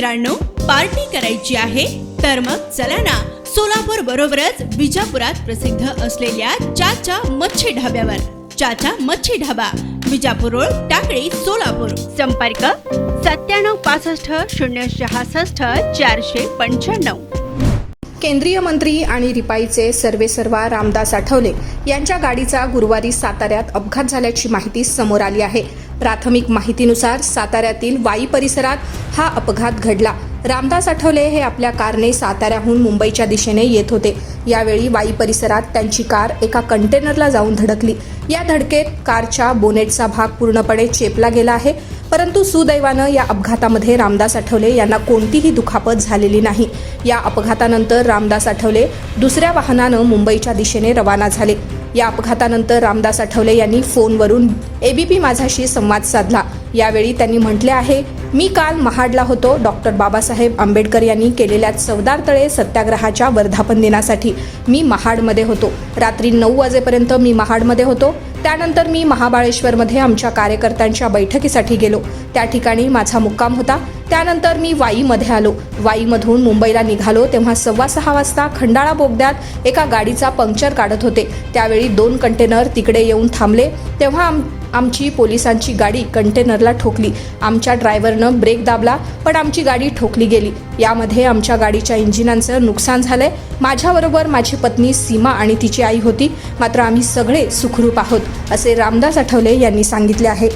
मित्रांनो, पार्टी करायची आहे तर मग चला ना, सोलापूर बरोबरच विजापुरात प्रसिद्ध असलेल्या चाचा मच्छी ढाब्यावर. चाचा मच्छी ढाबा, विजापूर रोड, टाकळी, सोलापूर. संपर्क 9765 066 495. केंद्रीय मंत्री आणि रिपाईचे सर्वेसर्वा रामदास आठवले यांच्या गाडीचा गुरुवारी साताऱ्यात अपघात झाल्याची माहिती समोर आली आहे. प्राथमिक माहितीनुसार साताऱ्यातील वाई परिसरात हा अपघात घडला. रामदास आठवले हे आपल्या कारने साताऱ्याहून मुंबईच्या दिशेने येत होते. यावेळी वाई परिसरात त्यांची कार एका कंटेनरला जाऊन धडकली. या धडकेत कारच्या बोनेटचा भाग पूर्णपणे चेपला गेला आहे. परंतु सुदैवानं या अपघातामध्ये रामदास आठवले यांना कोणतीही दुखापत झालेली नाही. या अपघातानंतर रामदास आठवले दुसऱ्या वाहनानं मुंबईच्या दिशेने रवाना झाले. या अपघातानंतर रामदास आठवले यांनी फोनवरून एबीपी माझाशी संवाद साधला. यावेळी त्यांनी म्हटले आहे, मी काल महाडला होतो. डॉक्टर बाबासाहेब आंबेडकर यांनी केलेल्या चवदार तळे सत्याग्रहाच्या वर्धापन दिनासाठी मी महाडमध्ये होतो. रात्री 9 वाजेपर्यंत मी महाडमध्ये होतो. त्यानंतर मी महाबळेश्वरमध्ये आमच्या कार्यकर्त्यांच्या बैठकीसाठी गेलो. त्या ठिकाणी माझा मुक्काम होता. त्यानंतर मी वाईमध्ये आलो. वाईमधून मुंबईला निघालो तेव्हा 6:15 वाजता खंडाळा बोगद्यात एका गाडीचा पंक्चर काढत होते. त्यावेळी 2 कंटेनर तिकडे येऊन थांबले. तेव्हा आमची पोलिसांची गाडी कंटेनरला ठोकली. आमच्या ड्रायव्हरनं ब्रेक दाबला, पण आमची गाडी ठोकली गेली. यामध्ये आमच्या गाडीच्या इंजिनाचं नुकसान झालंय. माझ्याबरोबर माझी पत्नी सीमा आणि तिची आई होती. मात्र आम्ही सगळे सुखरूप आहोत, असे रामदास आठवले यांनी सांगितले आहे.